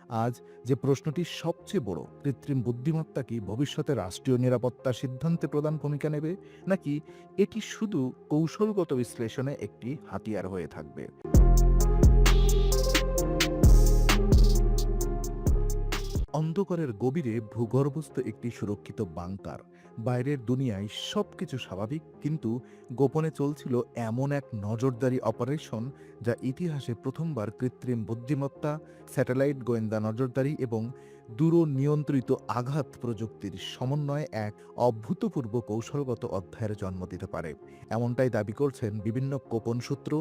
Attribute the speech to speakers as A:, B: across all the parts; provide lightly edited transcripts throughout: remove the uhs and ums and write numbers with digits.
A: আজ যে প্রশ্নটি সবচেয়ে বড়, কৃত্রিম বুদ্ধিমত্তা কি ভবিষ্যতে রাষ্ট্রীয় নিরাপত্তা সিদ্ধান্তে প্রধান ভূমিকা নেবে, নাকি এটি শুধু কৌশলগত বিশ্লেষণে একটি হাতিয়ার হয়ে থাকবে? অন্ধকারের গভীরে ভূগর্ভস্থ একটি সুরক্ষিত বাংকার। বাইরের দুনিয়ায় সবকিছু স্বাভাবিক, কিন্তু গোপনে চলছিল এমন এক নজরদারি অপারেশন যা ইতিহাসে প্রথমবার কৃত্রিম বুদ্ধিমত্তা, স্যাটেলাইট গোয়েন্দা নজরদারি এবং দূরনিয়ন্ত্রিত আঘাত প্রযুক্তির সমন্বয়ে এক অভূতপূর্ব কৌশলগত অধ্যায়ের জন্ম দিতে পারে, এমনটাই দাবি করছেন বিভিন্ন গোপন সূত্র,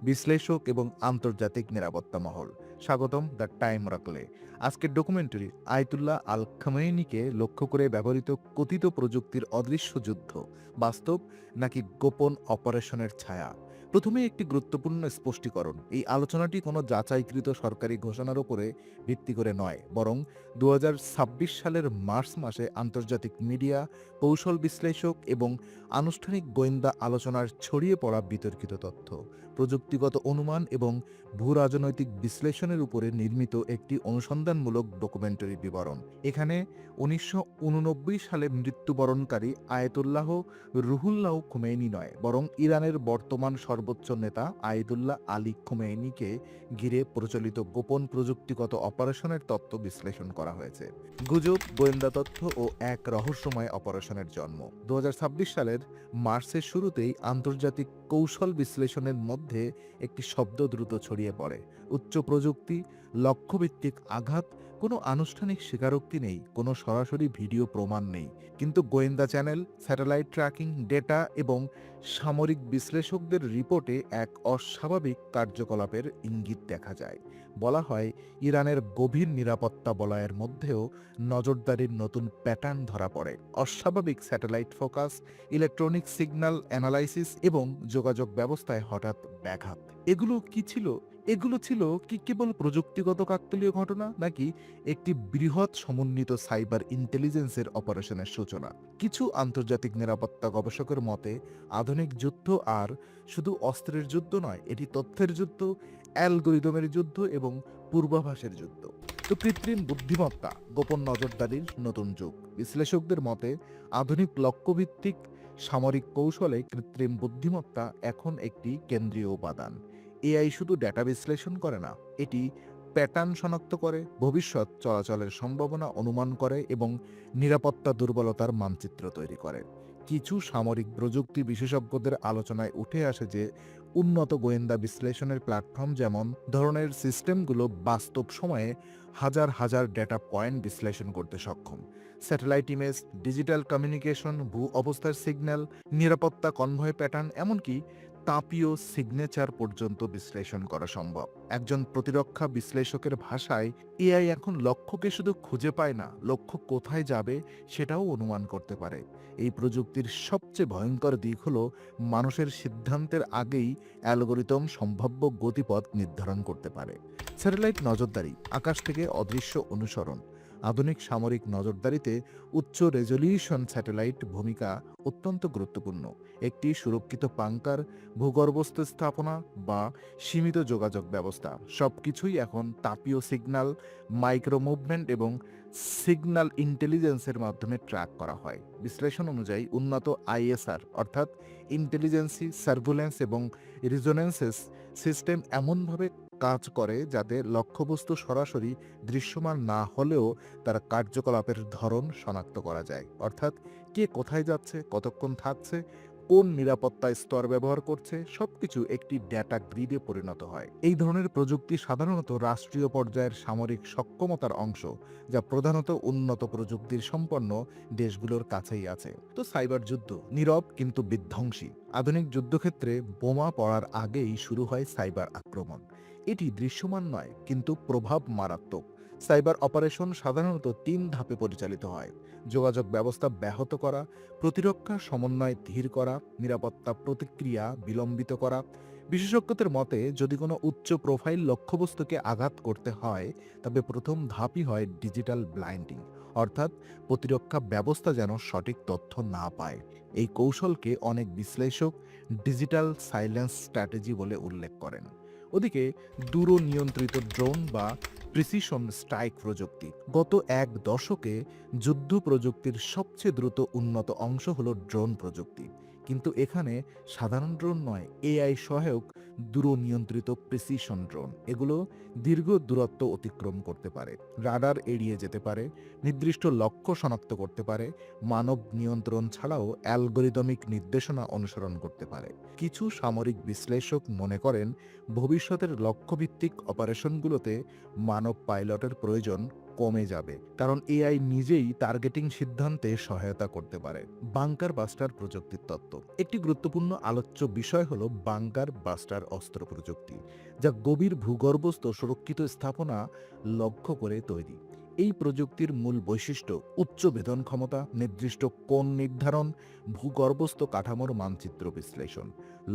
A: বিশ্লেষক এবং আন্তর্জাতিক নিরাপত্তা মহল। স্বাগতম দ্য টাইম রাকলে। আজকের ডকুমেন্টারি আয়াতুল্লাহ আল খামেনিকে লক্ষ্য করে ব্যবহৃত কথিত প্রযুক্তির অদৃশ্য যুদ্ধ, বাস্তব নাকি গোপন অপারেশনের ছায়া? প্রথমে একটি গুরুত্বপূর্ণ স্পষ্টীকরণ: এই আলোচনাটি কোনো যাচাইকৃত সরকারি ঘোষণার উপরে ভিত্তি করে নয়, বরং 2026 সালের মার্চ মাসে আন্তর্জাতিক মিডিয়া, কৌশল বিশ্লেষক এবং আনুষ্ঠানিক গোয়েন্দা আলোচনার ছড়িয়ে পড়া বিতর্কিত তথ্য, প্রযুক্তিগত অনুমান এবং ভূরাজনৈতিক বিশ্লেষণের উপরে নির্মিত একটি অনুসন্ধানমূলক ডকুমেন্টারি বিবরণ। এখানে 1989 সালে মৃত্যুবরণকারী আয়াতুল্লাহ রুহুল্লাহ খুমেইনি নয়, বরং ইরানের বর্তমান সর্বোচ্চ নেতা আয়াতুল্লাহ আলী খুমেইনিকে ঘিরে প্রচলিত গোপন প্রযুক্তিগত অপারেশনের তত্ত্ব বিশ্লেষণ করা হয়েছে। গুজব, গোয়েন্দা তথ্য ও এক রহস্যময় অপারেশনের জন্ম। 2026 সালের মার্চের শুরুতেই আন্তর্জাতিক কৌশল বিশ্লেষণের মধ্যে একটি শব্দ দ্রুত ছড়িয়ে পড়ে: উচ্চ প্রযুক্তি, লক্ষ্যভিত্তিক আঘাত। কোনো আনুষ্ঠানিক স্বীকারোক্তি নেই, কোনো সরাসরি ভিডিও প্রমাণ নেই, কিন্তু গোয়েন্দা চ্যানেল, স্যাটেলাইট ট্র্যাকিং ডেটা এবং সামরিক বিশ্লেষকদের রিপোর্টে এক অস্বাভাবিক কার্যকলাপের ইঙ্গিত দেখা যায়। বলা হয়, ইরানের গভীর নিরাপত্তা বলয়ের মধ্যেও নজরদারির নতুন প্যাটার্ন ধরা পড়ে। অস্বাভাবিক satellite focus, electronic signal analysis এবং যোগাযোগ ব্যবস্থায় হঠাৎ ব্যাঘাত। এগুলো কি ছিল? এগুলো ছিল কি কেবল প্রযুক্তিগত কাকতালীয় ঘটনা, নাকি একটি বৃহৎ সমন্বিত সাইবার ইন্টেলিজেন্সের অপারেশনের সূচনা? কিছু আন্তর্জাতিক নিরাপত্তা গবেষকের মতে, আধুনিক যুদ্ধ আর শুধু অস্ত্রের যুদ্ধ নয়, এটি তথ্যের যুদ্ধ, অ্যালগরিদমের যুদ্ধ এবং পূর্বাভাসের যুদ্ধ। তো কৃত্রিম বুদ্ধিমত্তা, গোপন নজরদারির নতুন যুগ। বিশ্লেষকদের মতে, আধুনিক লক্ষ্যভিত্তিক সামরিক কৌশলে কৃত্রিম বুদ্ধিমত্তা এখন একটি কেন্দ্রীয় উপাদান। এআই শুধু ডেটা বিশ্লেষণ করে না, এটি প্যাটার্ন শনাক্ত করে, ভবিষ্যৎ চলাচলের সম্ভাবনা অনুমান করে এবং নিরাপত্তা দুর্বলতার মানচিত্র তৈরি করে। কিছু সামরিক প্রযুক্তি বিশেষজ্ঞদের আলোচনায় উঠে আসে যে উন্নত গোয়েন্দা বিশ্লেষণের প্ল্যাটফর্ম যেমন ধরনের সিস্টেমগুলো বাস্তব সময়ে হাজার হাজার ডেটা পয়েন্ট বিশ্লেষণ করতে সক্ষম। স্যাটেলাইট ইমেজ, ডিজিটাল কমিউনিকেশন, ভূ অবস্থার সিগন্যাল, নিরাপত্তা কনভয় প্যাটার্ন, এমনকি তাপীয় সিগনেচার পর্যন্ত বিশ্লেষণ করা সম্ভব। একজন প্রতিরক্ষা বিশ্লেষকের ভাষায়, এআই এখন লক্ষ্যকে শুধু খুঁজে পায় না, লক্ষ্য কোথায় যাবে সেটাও অনুমান করতে পারে। এই প্রযুক্তির সবচেয়ে ভয়ঙ্কর দিক হল মানুষের সিদ্ধান্তের আগেই অ্যালগরিদম সম্ভাব্য গতিপথ নির্ধারণ করতে পারে। স্যাটেলাইট নজরদারি, আকাশ থেকে অদৃশ্য অনুসরণ। আধুনিক সামরিক নজরদারিতে উচ্চ রেজলিউশন স্যাটেলাইট ভূমিকা অত্যন্ত গুরুত্বপূর্ণ। একটি সুরক্ষিত বাংকার, ভূগর্ভস্থ স্থাপনা বা সীমিত যোগাযোগ ব্যবস্থা, সবকিছুই এখন তাপীয় সিগন্যাল, মাইক্রো মুভমেন্ট এবং সিগন্যাল ইন্টেলিজেন্সের মাধ্যমে ট্র্যাক করা হয়। বিশ্লেষণ অনুযায়ী উন্নত আইএসআর অর্থাৎ ইন্টেলিজেন্সি সার্ভুলেন্স এবং রিজোনেন্সেস সিস্টেম এমনভাবে কাজ করে যাতে লক্ষ্যবস্তু সরাসরি দৃশ্যমান না হলেও তার কার্যকলাপের ধরন শনাক্ত করা যায়। অর্থাৎ কে কোথায় যাচ্ছে, কতক্ষণ থাকছে, কোন নিরাপত্তা স্তর ব্যবহার করছে, সবকিছু একটি ডেটা গ্রিডে পরিণত হয়। এই ধরনের প্রযুক্তি সাধারণত রাষ্ট্রীয় পর্যায়ের সামরিক সক্ষমতার অংশ, যা প্রধানত উন্নত প্রযুক্তির সম্পন্ন দেশগুলোর কাছেই আছে। তো সাইবার যুদ্ধ নীরব কিন্তু বিধ্বংসী। আধুনিক যুদ্ধক্ষেত্রে বোমা পড়ার আগেই শুরু হয় সাইবার আক্রমণ। এটি দৃশ্যমান নয়, কিন্তু প্রভাব মারাত্মক। সাইবার অপারেশন সাধারণত 3 ধাপে পরিচালিত হয়: যোগাযোগ ব্যবস্থা ব্যাহত করা, প্রতিরক্ষা সমন্বয় ধীর করা, নিরাপত্তা প্রতিক্রিয়া বিলম্বিত করা। বিশেষজ্ঞদের মতে, যদি কোনো উচ্চ প্রোফাইল লক্ষ্যবস্তুকে আঘাত করতে হয়, তবে প্রথম ধাপই হয় ডিজিটাল ব্লাইন্ডিং, অর্থাৎ প্রতিরক্ষা ব্যবস্থা যেন সঠিক তথ্য না পায়। এই কৌশলকে অনেক বিশ্লেষক ডিজিটাল সাইলেন্স স্ট্র্যাটেজি বলে উল্লেখ করেন। ওদিকে দূর নিয়ন্ত্রিত ড্রোন বা প্রিসিশন স্ট্রাইক প্রযুক্তি। গত এক দশকে যুদ্ধ প্রযুক্তির সবচেয়ে দ্রুত উন্নত অংশ হলো ড্রোন প্রযুক্তি। কিন্তু এখানে সাধারণ ড্রোন নয়, এআই সহায়ক দূরনিয়ন্ত্রিত প্রিসিশন ড্রোন। এগুলো দীর্ঘ দূরত্ব অতিক্রম করতে পারে, রাডার এড়িয়ে যেতে পারে, নির্দিষ্ট লক্ষ্য শনাক্ত করতে পারে, মানব নিয়ন্ত্রণ ছাড়াও অ্যালগরিদমিক নির্দেশনা অনুসরণ করতে পারে। কিছু সামরিক বিশ্লেষক মনে করেন ভবিষ্যতের লক্ষ্যভিত্তিক অপারেশনগুলোতে মানব পাইলটের প্রয়োজন কমে যাবে, কারণ এআই নিজেই টার্গেটিং সিদ্ধান্তে সহায়তা করতে পারে। বাংকার বাস্টার প্রযুক্তির তত্ত্ব। একটি গুরুত্বপূর্ণ আলোচ্য বিষয় হলো বাংকার বাস্টার অস্ত্র প্রযুক্তি, যা গভীর ভূগর্ভস্থ সুরক্ষিত স্থাপনা লক্ষ্য করে তৈরি। এই প্রযুক্তির মূল বৈশিষ্ট্য উচ্চ ভেদন ক্ষমতা, নির্দিষ্ট কোণ নির্ধারণ, ভূগর্ভস্থ কাঠামোর মানচিত্র বিশ্লেষণ,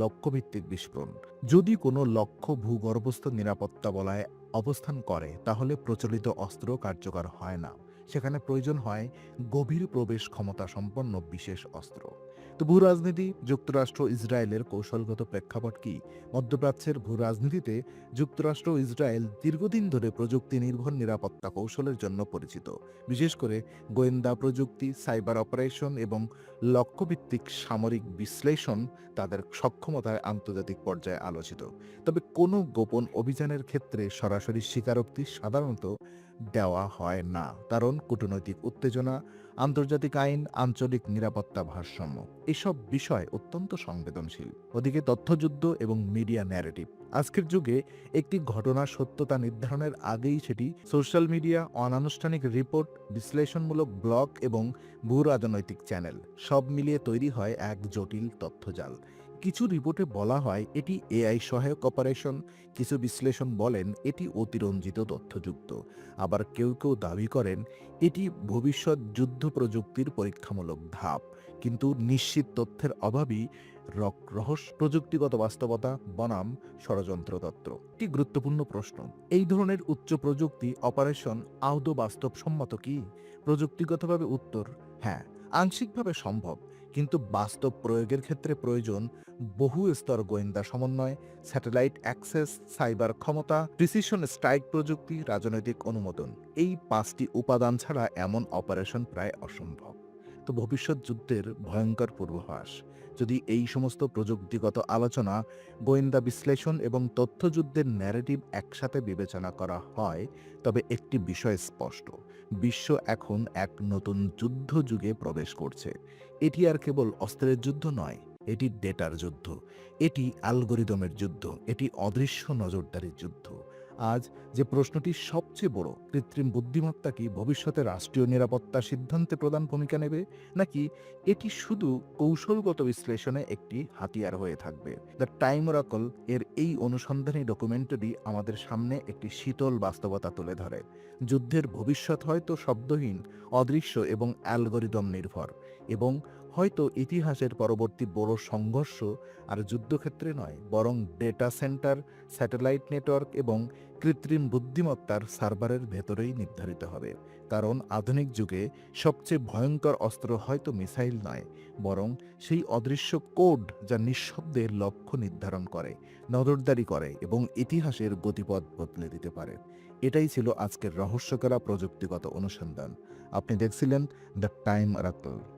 A: লক্ষ্যভিত্তিক বিস্ফোরণ। যদি কোনো লক্ষ্য ভূগর্ভস্থ নিরাপত্তা বলয়ে অবস্থান করে তাহলে প্রচলিত অস্ত্র কার্যকর হয় না, সেখানে প্রয়োজন হয় গভীর প্রবেশ ক্ষমতা সম্পন্ন বিশেষ অস্ত্র। তো ভূরাজনীতি, যুক্তরাষ্ট্র ইসরায়েলের কৌশলগত প্রেক্ষাপট কি? মধ্যপ্রাচ্যের ভূরাজনীতিতে যুক্তরাষ্ট্র ও ইসরায়েল দীর্ঘদিন ধরে প্রযুক্তি নির্ভর নিরাপত্তা কৌশলের জন্য পরিচিত। বিশেষ করে গোয়েন্দা প্রযুক্তি, সাইবার অপারেশন এবং লক্ষ্যভিত্তিক সামরিক বিশ্লেষণ তাদের সক্ষমতায় আন্তর্জাতিক পর্যায়ে আলোচিত। তবে কোনো গোপন অভিযানের ক্ষেত্রে সরাসরি স্বীকারোক্তি সাধারণত দেওয়া হয় না, কারণ কূটনৈতিক উত্তেজনা, আন্তর্জাতিক আইন, আঞ্চলিক নিরাপত্তা ভারসাম্য এসব বিষয় অত্যন্ত সংবেদনশীল। ওদিকে তথ্যযুদ্ধ এবং মিডিয়া ন্যারেটিভ। আজকের যুগে একটি ঘটনার সত্যতা নির্ধারণের আগেই সেটি সোশ্যাল মিডিয়া, অনানুষ্ঠানিক রিপোর্ট, বিশ্লেষণমূলক ব্লগ এবং ভূ রাজনৈতিক চ্যানেল সব মিলিয়ে তৈরি হয় এক জটিল তথ্যজাল। কিছু রিপোর্টে বলা হয় এটি এআই সহায়ক অপারেশন, কিছু বিশ্লেষণ বলেন এটি অতিরঞ্জিত তথ্যযুক্ত, আবার কেউ কেউ দাবি করেন এটি ভবিষ্যৎ যুদ্ধ প্রযুক্তির পরীক্ষামূলক ধাপ। কিন্তু নিশ্চিত তথ্যের অভাবই রহস্য প্রযুক্তিগত বাস্তবতা বনাম ষড়যন্ত্র তত্ত্ব। একটি গুরুত্বপূর্ণ প্রশ্ন, এই ধরনের উচ্চ প্রযুক্তি অপারেশন আদৌ বাস্তবসম্মত কি? প্রযুক্তিগতভাবে উত্তর হ্যাঁ, আংশিকভাবে সম্ভব, কিন্তু বাস্তব প্রয়োগের ক্ষেত্রে প্রয়োজন বহু স্তর গোয়েন্দা সমন্বয়, স্যাটেলাইট অ্যাক্সেস, সাইবার ক্ষমতা, প্রিসিশন স্ট্রাইক প্রযুক্তি, রাজনৈতিক অনুমোদন। এই পাঁচটি উপাদান ছাড়া এমন অপারেশন প্রায় অসম্ভব। তো ভবিষ্যৎ যুদ্ধের ভয়ঙ্কর পূর্বাভাস। যদি এই সমস্ত প্রযুক্তিগত আলোচনা, গোয়েন্দা বিশ্লেষণ এবং তথ্যযুদ্ধের ন্যারেটিভ একসাথে বিবেচনা করা হয়, তবে একটি বিষয় স্পষ্ট: বিশ্ব এখন এক নতুন যুদ্ধ যুগে প্রবেশ করছে। এটি আর কেবল অস্ত্রের যুদ্ধ নয়, এটি ডেটার যুদ্ধ, এটি অ্যালগরিদমের যুদ্ধ, এটি অদৃশ্য নজরদারির যুদ্ধ। আজ যে প্রশ্নটি সবচেয়ে বড়, কৃত্রিম বুদ্ধিমত্তা কি ভবিষ্যতে রাষ্ট্রীয় নিরাপত্তা সিদ্ধান্তে প্রধান ভূমিকা নেবে, নাকি এটি শুধু কৌশলগত বিশ্লেষণে একটি হাতিয়ার হয়ে থাকবে? দ্য টাইম অরাকল এর এই অনুসন্ধানী ডকুমেন্টারি আমাদের সামনে একটি শীতল বাস্তবতা তুলে ধরে। যুদ্ধের ভবিষ্যৎ হয়তো শব্দহীন, অদৃশ্য এবং অ্যালগরিদম নির্ভর, এবং হয়তো ইতিহাসের পরবর্তী বড় সংঘর্ষ আর যুদ্ধক্ষেত্রে নয়, বরং ডেটা সেন্টার, স্যাটেলাইট নেটওয়ার্ক এবং কৃত্রিম বুদ্ধিমত্তার সার্ভারের ভেতরেই নির্ধারিত হবে। কারণ আধুনিক যুগে সবচেয়ে ভয়ঙ্কর অস্ত্র হয়তো মিসাইল নয়, বরং সেই অদৃশ্য কোড যা নিঃশব্দে লক্ষ্য নির্ধারণ করে, নজরদারি করে এবং ইতিহাসের গতিপথ বদলে দিতে পারে। এটাই ছিল আজকের রহস্যকরা প্রযুক্তিগত অনুসন্ধান। আপনি দেখছিলেন দ্য টাইম অরাকল।